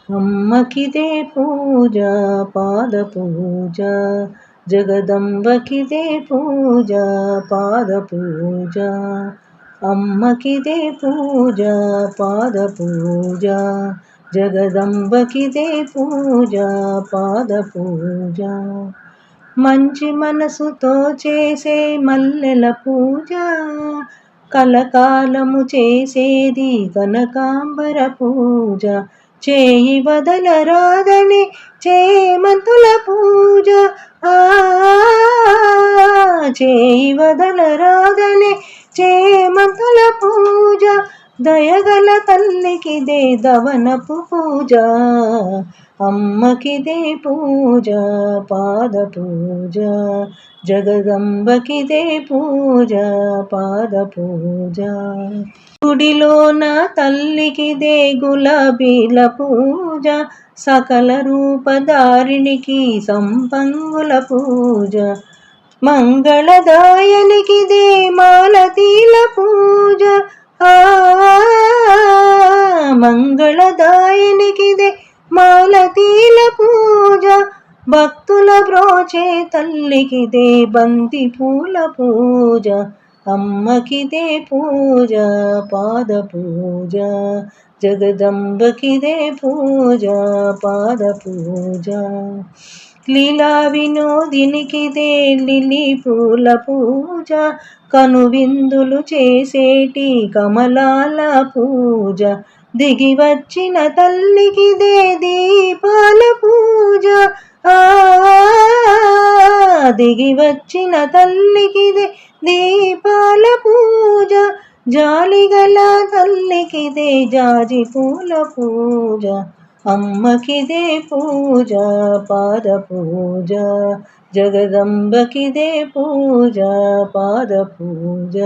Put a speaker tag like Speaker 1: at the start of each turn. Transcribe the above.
Speaker 1: అమ్మకిదే పూజ పాద పూజ, జగదంబకిదే పూజ పాద పూజ. అమ్మకిదే పూజ పాద పూజ, జగదంబకిదే పూజ పాద పూజ. మంచి మనసుతో చేసే మల్లెల పూజ, కలకాలము చేసేది కనకాంబర పూజ. చేయి వదలరాదని చేమంతుల పూజ, చేయి వదలరాదని చేమంతుల పూజ. దయగల తల్లికిదే దవనపు పూజ, అమ్మకిదే పూజ పాద పూజ, జగదంబకిదే పూజ పాద పూజ. గుడిలోన తల్లికిదే గులాబీల పూజ, సకల రూపధారిణికి సంపంగుల పూజ. మంగళదాయనికిదే మాలతీల పూజ, మంగళదాయనికిదే మాలతీల పూజ. భక్తుల బ్రోచే తల్లికిదే బంతి పూల పూజ, అమ్మకిదే పూజ పాద పూజ, జగదంబకిదే పూజ పాద పూజ. లీలా వినోదినికిదే లిలీ పూల పూజ, కనువిందులు చేసేటి కమలాల పూజ. దిగి వచ్చిన తల్లికిదే దీపాల పూజ, దిగి వచ్చిన తల్లికిదే దీపాల పూజ. జాలిగల తల్లికిదే జాజి పూల పూజ, అమ్మకిదే పూజ పాద పూజ, జగదంబకిదే పూజ పాద పూజ.